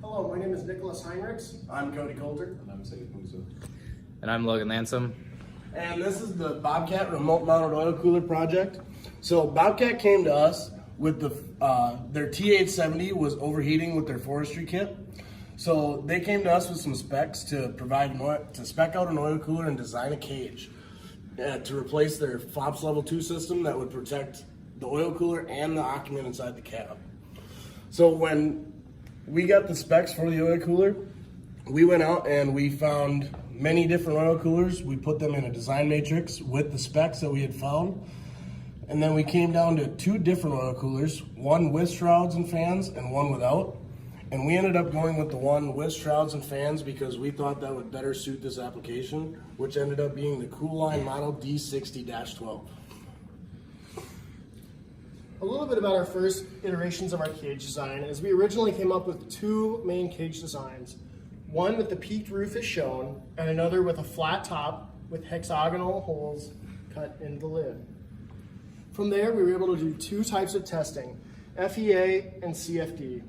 Hello, my name is Nicholas Heinrichs. I'm Cody Coulter. And I'm Sage Musa. And I'm Logan Lansome. And this is the Bobcat remote mounted oil cooler project. So Bobcat came to us with their T870 was overheating with their forestry kit. So they came to us with some specs to spec out an oil cooler and design a cage to replace their FOPS level 2 system that would protect the oil cooler and the occupant inside the cab. So when we got the specs for the oil cooler, we went out and we found many different oil coolers. We put them in a design matrix with the specs that we had found. And then we came down to 2 different oil coolers, one with shrouds and fans and one without. And we ended up going with the one with shrouds and fans because we thought that would better suit this application, which ended up being the Cool Line Model D60-12. A little bit about our first iterations of our cage design is we originally came up with 2 main cage designs. One with the peaked roof as shown, and another with a flat top with hexagonal holes cut in the lid. From there, we were able to do 2 types of testing, FEA and CFD,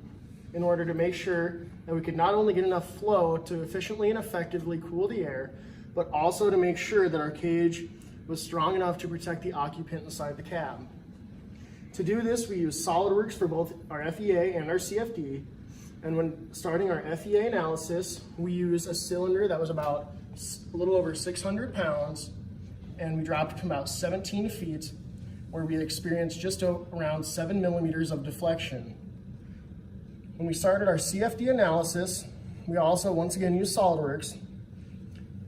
in order to make sure that we could not only get enough flow to efficiently and effectively cool the air, but also to make sure that our cage was strong enough to protect the occupant inside the cab. To do this, we use SolidWorks for both our FEA and our CFD. And when starting our FEA analysis, we used a cylinder that was about a little over 600 pounds, and we dropped from about 17 feet, where we experienced just around 7 millimeters of deflection. When we started our CFD analysis, we also once again used SolidWorks,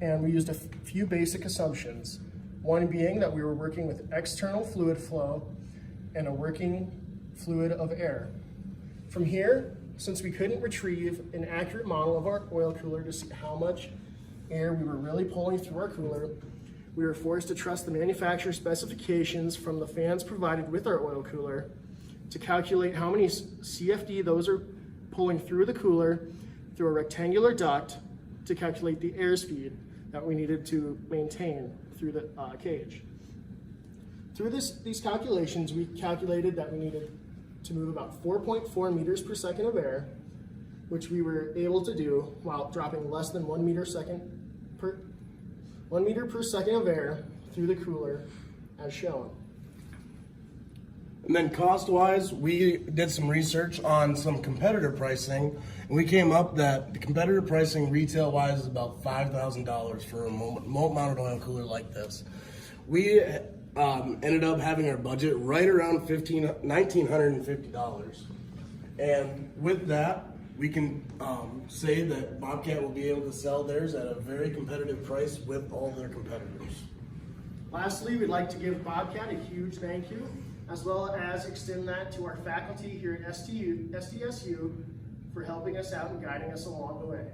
and we used a few basic assumptions. One being that we were working with external fluid flow and a working fluid of air. From here, since we couldn't retrieve an accurate model of our oil cooler to see how much air we were really pulling through our cooler, we were forced to trust the manufacturer specifications from the fans provided with our oil cooler to calculate how many CFD those are pulling through the cooler through a rectangular duct to calculate the airspeed that we needed to maintain through the cage. Through these calculations, we calculated that we needed to move about 4.4 meters per second of air, which we were able to do while dropping less than 1 meter per second of air through the cooler as shown. And then cost-wise, we did some research on some competitor pricing, and we came up that the competitor pricing retail-wise is about $5,000 for a remote-mounted oil cooler like this. We ended up having our budget right around $1,950. And with that, we can say that Bobcat will be able to sell theirs at a very competitive price with all their competitors. Lastly, we'd like to give Bobcat a huge thank you, as well as extend that to our faculty here at SDSU for helping us out and guiding us along the way.